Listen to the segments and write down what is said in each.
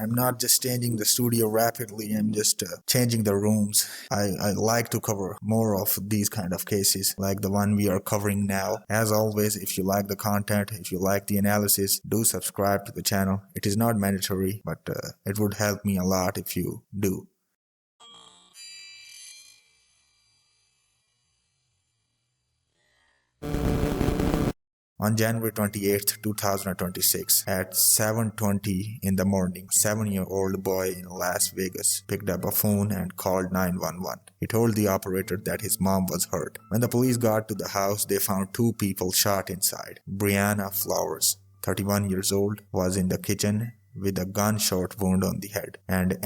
I'm not just changing the studio rapidly, I'm just changing the rooms. I like to cover more of these kind of cases like the one we are covering now. As always, if you like the content, if you like the analysis, do subscribe to the channel. It is not mandatory, but it would help me a lot if you do. On January 28th, 2026, at 7:20 in the morning, 7-year-old boy in Las Vegas picked up a phone and called 911. He told the operator that his mom was hurt. When the police got to the house, they found 2 people shot inside. Briana Flowers, 31 years old, was in the kitchen with a gunshot wound on the head, and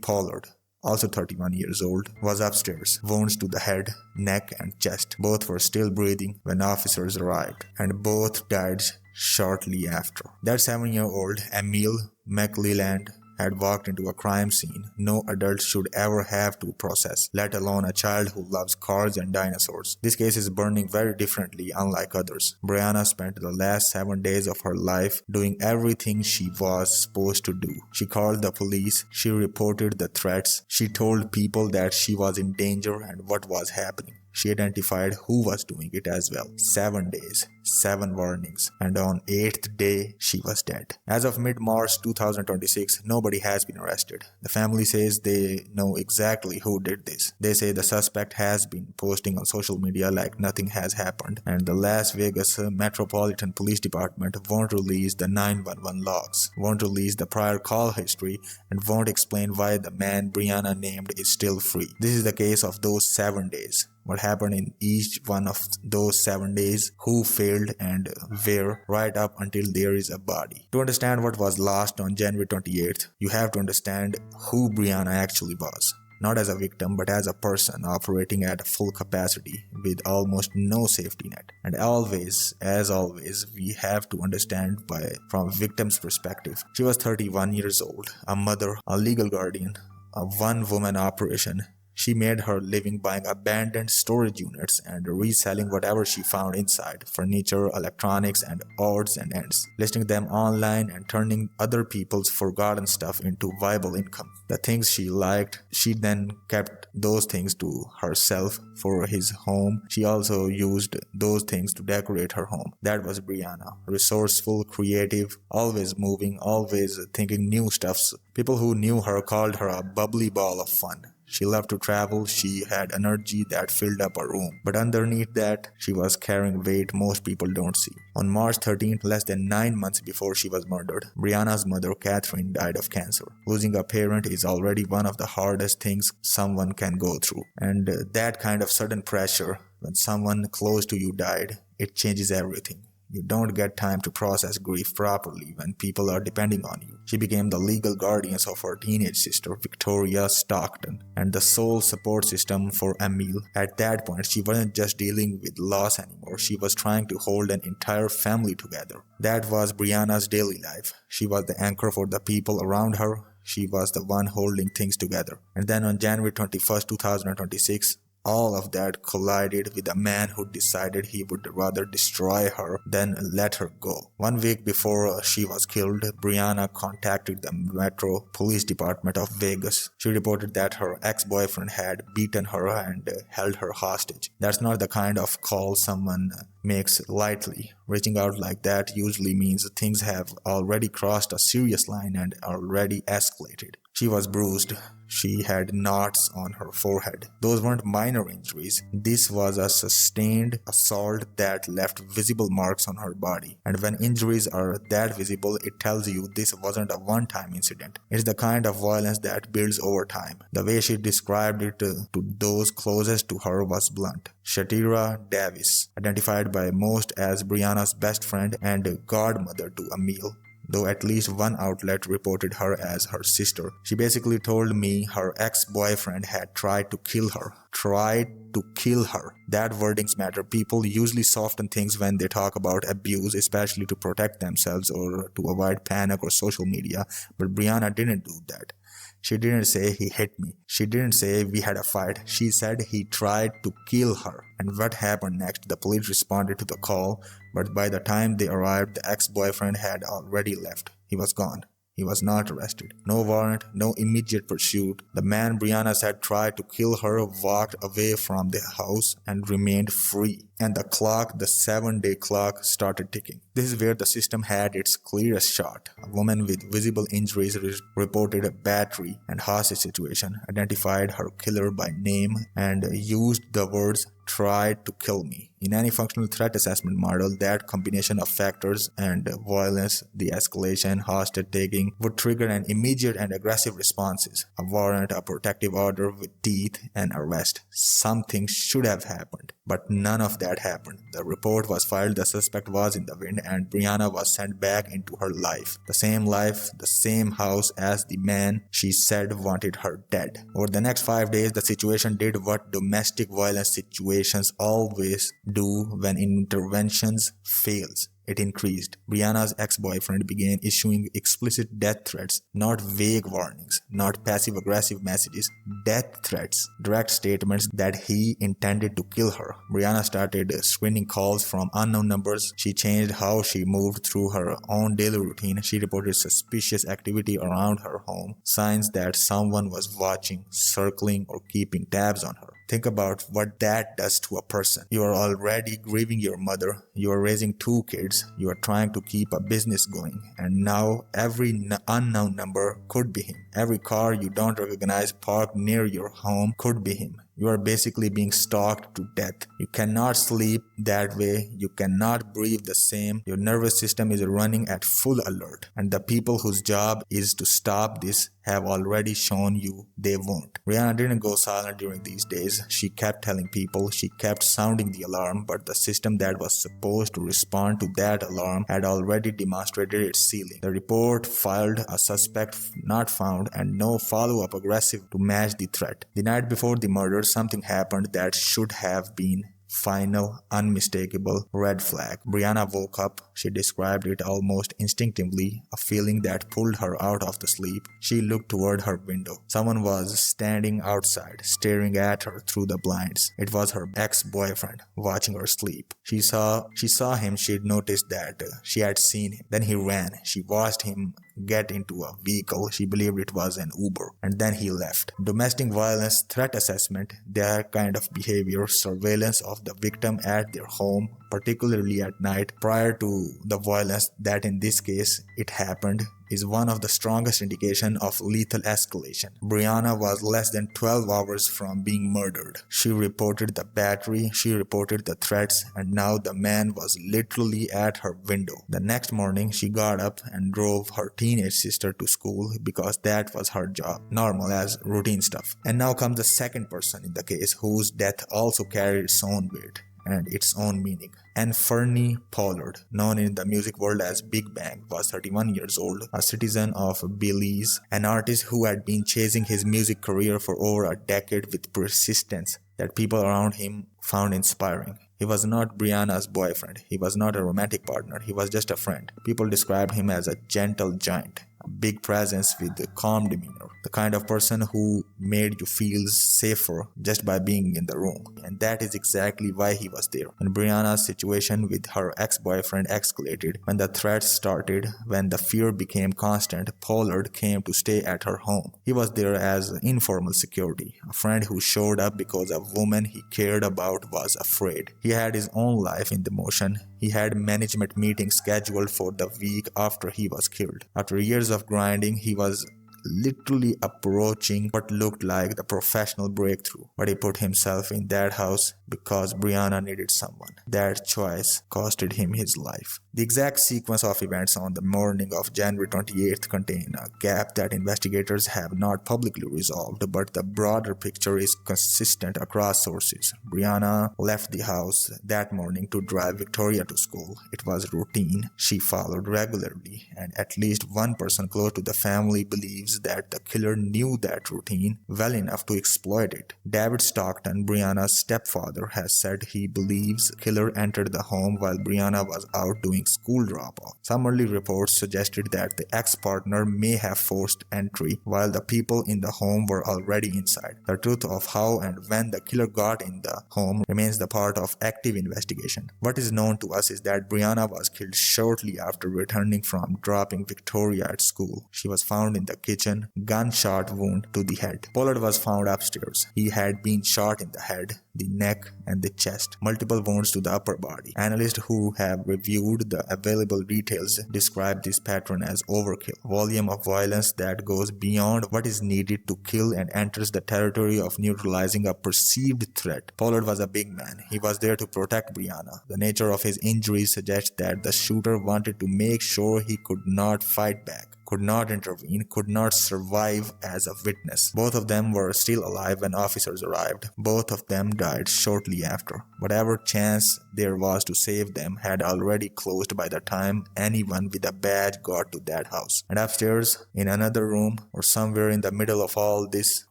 Pollard, also 31 years old, was upstairs, wounds to the head, neck, and chest. Both were still breathing when officers arrived, and both died shortly after. That 7-year-old, Emil McLeland, had walked into a crime scene no adult should ever have to process, let alone a child who loves cars and dinosaurs. This case is burning very differently, unlike others. Briana spent the last 7 days of her life doing everything she was supposed to do. She called the police, she reported the threats, she told people that she was in danger and what was happening. She identified who was doing it as well. 7 days, 7 warnings, and on 8th day, she was dead. As of mid-March 2026, nobody has been arrested. The family says they know exactly who did this. They say the suspect has been posting on social media like nothing has happened, and the Las Vegas Metropolitan Police Department won't release the 911 logs, won't release the prior call history, and won't explain why the man Briana named is still free. This is the case of those 7 days. What happened in each one of those 7 days, who failed and where, right up until there is a body. To understand what was lost on January 28th, you have to understand who Briana actually was. Not as a victim, but as a person operating at full capacity with almost no safety net. And always, as always, we have to understand from victim's perspective. She was 31 years old, a mother, a legal guardian, a one-woman operation. She made her living buying abandoned storage units and reselling whatever she found inside, furniture, electronics, and odds and ends, listing them online and turning other people's forgotten stuff into viable income. The things she liked, she then kept those things to herself for his home. She also used those things to decorate her home. That was Briana. Resourceful, creative, always moving, always thinking new stuffs. People who knew her called her a bubbly ball of fun. She loved to travel, she had energy that filled up a room. But underneath that, she was carrying weight most people don't see. On March 13th, less than 9 months before she was murdered, Briana's mother, Catherine, died of cancer. Losing a parent is already one of the hardest things someone can go through. And that kind of sudden pressure, when someone close to you died, it changes everything. You don't get time to process grief properly when people are depending on you. She became the legal guardian of her teenage sister, Victoria Stockton, and the sole support system for Emil. At that point, she wasn't just dealing with loss anymore, she was trying to hold an entire family together. That was Briana's daily life. She was the anchor for the people around her. She was the one holding things together. And then on January 21st, 2026, all of that collided with a man who decided he would rather destroy her than let her go. 1 week before she was killed, Briana contacted the Metro Police Department of Vegas. She reported that her ex-boyfriend had beaten her and held her hostage. That's not the kind of call someone makes lightly. Reaching out like that usually means things have already crossed a serious line and already escalated. She was bruised. She had knots on her forehead. Those weren't minor injuries. This was a sustained assault that left visible marks on her body. And when injuries are that visible, it tells you this wasn't a one-time incident. It's the kind of violence that builds over time. The way she described it to those closest to her was blunt. Shatira Davis, identified by most as Briana's best friend and godmother to Emil, though at least one outlet reported her as her sister. She basically told me her ex-boyfriend had tried to kill her. Tried to kill her. That wordings matter. People usually soften things when they talk about abuse, especially to protect themselves or to avoid panic or social media. But Briana didn't do that. She didn't say he hit me. She didn't say we had a fight. She said he tried to kill her. And what happened next? The police responded to the call, but by the time they arrived, the ex-boyfriend had already left. He was gone. He was not arrested. No warrant, no immediate pursuit. The man Briana said tried to kill her walked away from the house and remained free. And the 7-day clock, started ticking. This is where the system had its clearest shot. A woman with visible injuries reported a battery and hostage situation, identified her killer by name, and used the words "tried to kill me." In any functional threat assessment model, that combination of factors and violence, the escalation, hostage taking, would trigger an immediate and aggressive responses. A warrant, a protective order with teeth, and arrest. Something should have happened, but none of that happened. The report was filed, the suspect was in the wind, and Briana was sent back into her life. The same house as the man she said wanted her dead. Over the next 5 days, the situation did what domestic violence situations always do when interventions fails. It increased. Briana's ex-boyfriend began issuing explicit death threats, not vague warnings, not passive-aggressive messages, death threats, direct statements that he intended to kill her. Briana started screening calls from unknown numbers. She changed how she moved through her own daily routine. She reported suspicious activity around her home, signs that someone was watching, circling, or keeping tabs on her. Think about what that does to a person. You are already grieving your mother, you are raising 2 kids, you are trying to keep a business going, and now every unknown number could be him. Every car you don't recognize parked near your home could be him. You are basically being stalked to death. You cannot sleep that way. You cannot breathe the same. Your nervous system is running at full alert. And the people whose job is to stop this have already shown you they won't. Briana didn't go silent during these days. She kept telling people, she kept sounding the alarm, but the system that was supposed to respond to that alarm had already demonstrated its ceiling. The report filed, a suspect not found, and no follow-up aggressive to match the threat. The night before the murder, something happened that should have been final, unmistakable red flag. Briana woke up. She described it almost instinctively, a feeling that pulled her out of the sleep. She looked toward her window. Someone was standing outside, staring at her through the blinds. It was her ex-boyfriend, watching her sleep. She saw him. She'd noticed that she had seen him. Then he ran. She watched him get into a vehicle. She believed it was an Uber, and then he left. Domestic violence threat assessment, their kind of behavior, surveillance of the victim at their home, particularly at night prior to the violence that in this case it happened, is one of the strongest indication of lethal escalation. Briana was less than 12 hours from being murdered. She reported the battery, she reported the threats, and now the man was literally at her window. The next morning, she got up and drove her teenage sister to school because that was her job, normal as routine stuff. And now comes the second person in the case whose death also carried its own weight and its own meaning. And Flowers-Pollard, known in the music world as Big Bang, was 31 years old, a citizen of Belize, an artist who had been chasing his music career for over a decade with persistence that people around him found inspiring. He was not Briana's boyfriend. He was not a romantic partner. He was just a friend. People described him as a gentle giant, a big presence with a calm demeanor, the kind of person who made you feel safer just by being in the room. And that is exactly why he was there. When Briana's situation with her ex-boyfriend escalated, when the threats started, when the fear became constant, Pollard came to stay at her home. He was there as informal security, a friend who showed up because a woman he cared about was afraid. He had his own life in the motion. He had management meetings scheduled for the week after he was killed. After years of grinding, he was literally approaching what looked like the professional breakthrough. But he put himself in that house because Briana needed someone. That choice costed him his life. The exact sequence of events on the morning of January 28th contain a gap that investigators have not publicly resolved, but the broader picture is consistent across sources. Briana left the house that morning to drive Victoria to school. It was routine she followed regularly, and at least one person close to the family believes believes that the killer knew that routine well enough to exploit it. David Stockton, Brianna's stepfather, has said he believes the killer entered the home while Brianna was out doing school drop-off. Some early reports suggested that the ex-partner may have forced entry while the people in the home were already inside. The truth of how and when the killer got in the home remains the part of active investigation. What is known to us is that Brianna was killed shortly after returning from dropping Victoria at school. She was found in the kitchen, gunshot wound to the head. Pollard was found upstairs. He had been shot in the head, the neck, and the chest, multiple wounds to the upper body. Analysts who have reviewed the available details describe this pattern as overkill, volume of violence that goes beyond what is needed to kill and enters the territory of neutralizing a perceived threat. Pollard was a big man. He was there to protect Brianna. The nature of his injuries suggests that the shooter wanted to make sure he could not fight back, could not intervene, could not survive as a witness. Both of them were still alive when officers arrived. Both of them died shortly after. Whatever chance there was to save them had already closed by the time anyone with a badge got to that house. And upstairs, in another room, or somewhere in the middle of all this,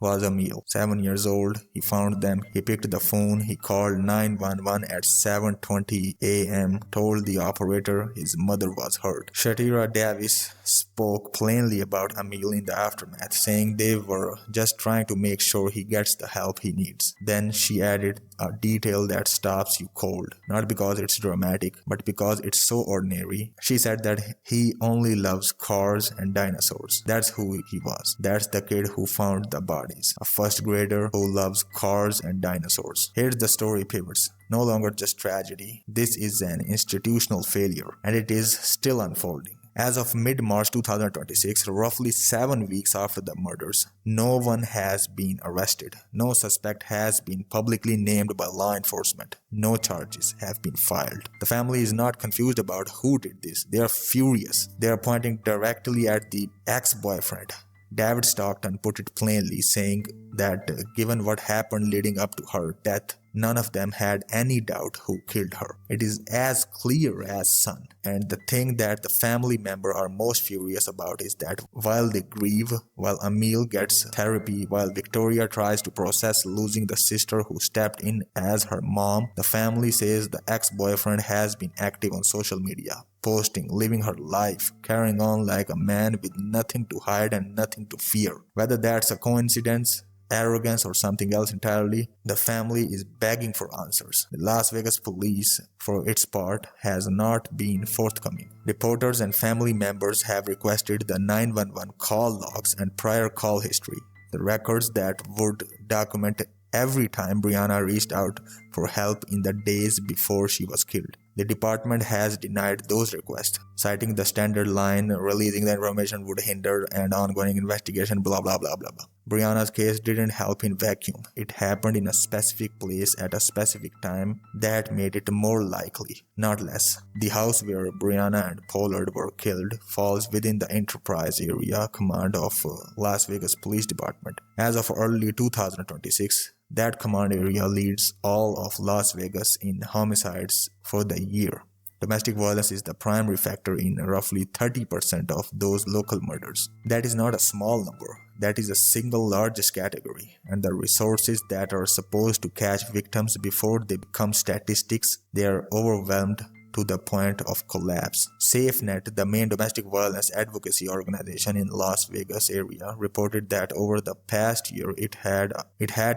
was Emil. 7 years old, he found them. He picked the phone. He called 911 at 7:20 a.m., told the operator his mother was hurt. Shatira Davis spoke plainly about Emil in the aftermath, saying they were just trying to make sure he gets the help he needs. Then she added a detail that stops you cold, not because it's dramatic, but because it's so ordinary. She said that he only loves cars and dinosaurs. That's who he was. That's the kid who found the bodies. A first grader who loves cars and dinosaurs. Here's the story pivots. No longer just tragedy. This is an institutional failure, and it is still unfolding. As of mid-March 2026, roughly 7 weeks after the murders, no one has been arrested. No suspect has been publicly named by law enforcement. No charges have been filed. The family is not confused about who did this. They are furious. They are pointing directly at the ex-boyfriend. David Stockton put it plainly, saying that given what happened leading up to her death, none of them had any doubt who killed her. It is as clear as sun. And the thing that the family members are most furious about is that while they grieve, while Emil gets therapy, while Victoria tries to process losing the sister who stepped in as her mom, the family says the ex-boyfriend has been active on social media, posting, living her life, carrying on like a man with nothing to hide and nothing to fear. Whether that's a coincidence, arrogance, or something else entirely, the family is begging for answers. The Las Vegas police, for its part, has not been forthcoming. Reporters and family members have requested the 911 call logs and prior call history, the records that would document every time Brianna reached out for help in the days before she was killed. The department has denied those requests, citing the standard line, releasing the information would hinder an ongoing investigation, blah blah blah blah blah. Brianna's case didn't help in vacuum. It happened in a specific place at a specific time that made it more likely, not less. The house where Brianna and Pollard were killed falls within the Enterprise Area Command of Las Vegas Police Department. As of early 2026, that command area leads all of Las Vegas in homicides for the year. Domestic violence is the primary factor in roughly 30% of those local murders. That is not a small number. That is the single largest category. And the resources that are supposed to catch victims before they become statistics, they are overwhelmed to the point of collapse. SafeNet, the main domestic violence advocacy organization in Las Vegas area, reported that over the past year it had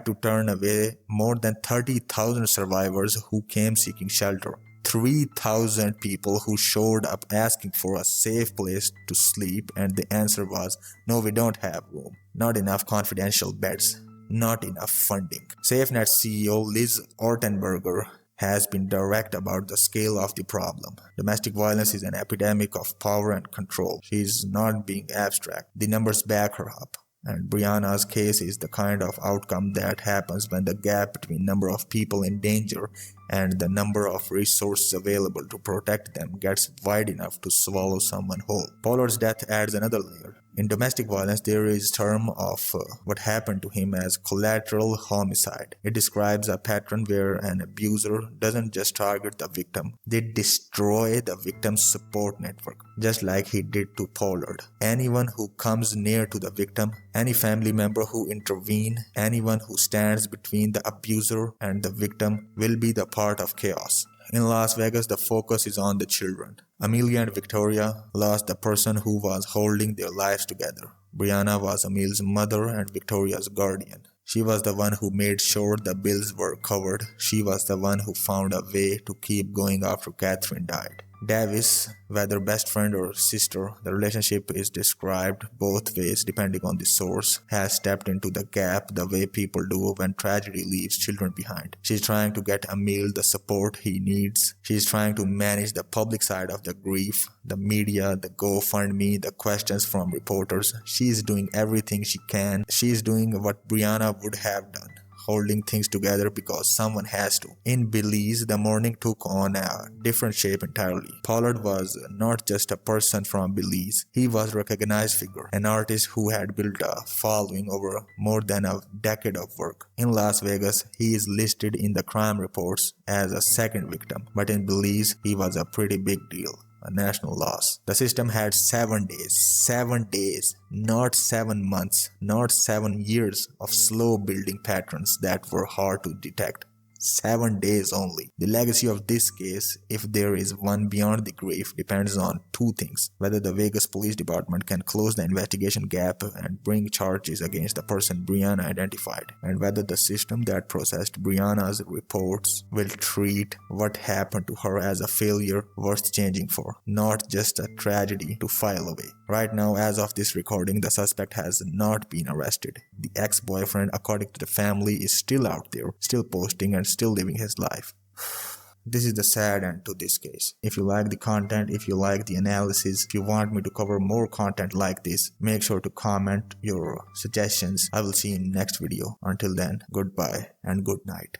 to turn away more than 30,000 survivors who came seeking shelter. 3,000 people who showed up asking for a safe place to sleep, and the answer was, no, we don't have room. Not enough confidential beds. Not enough funding. SafeNet CEO Liz Ortenberger has been direct about the scale of the problem. Domestic violence is an epidemic of power and control. She is not being abstract. The numbers back her up. And Brianna's case is the kind of outcome that happens when the gap between number of people in danger and the number of resources available to protect them gets wide enough to swallow someone whole. Pollard's death adds another layer. In domestic violence, there is a term of what happened to him as collateral homicide. It describes a pattern where an abuser doesn't just target the victim, they destroy the victim's support network, just like he did to Pollard. Anyone who comes near to the victim, any family member who intervenes, anyone who stands between the abuser and the victim will be the part of chaos. In Las Vegas, the focus is on the children. Amelia and Victoria lost the person who was holding their lives together. Briana was Emil's mother and Victoria's guardian. She was the one who made sure the bills were covered. She was the one who found a way to keep going after Catherine died. Davis, whether best friend or sister, the relationship is described both ways depending on the source, has stepped into the gap the way people do when tragedy leaves children behind. She's trying to get Emil the support he needs. She's trying to manage the public side of the grief, the media, the GoFundMe, the questions from reporters. She's doing everything she can. She's doing what Briana would have done, holding things together because someone has to. In Belize, the mourning took on a different shape entirely. Pollard was not just a person from Belize. He was a recognized figure, an artist who had built a following over more than a decade of work. In Las Vegas, he is listed in the crime reports as a second victim, but in Belize, he was a pretty big deal. A national loss. The system had 7 days, not 7 months, not 7 years of slow building patterns that were hard to detect. 7 days only. The legacy of this case, if there is one beyond the grave, depends on two things: whether the Vegas Police Department can close the investigation gap and bring charges against the person Briana identified, and whether the system that processed Briana's reports will treat what happened to her as a failure worth changing for, not just a tragedy to file away. Right now, as of this recording, the suspect has not been arrested. The ex-boyfriend, according to the family, is still out there, still posting and still living his life. This is the sad end to this case. If you like the content, if you like the analysis, if you want me to cover more content like this, make sure to comment your suggestions. I will see you in the next video. Until then, goodbye and good night.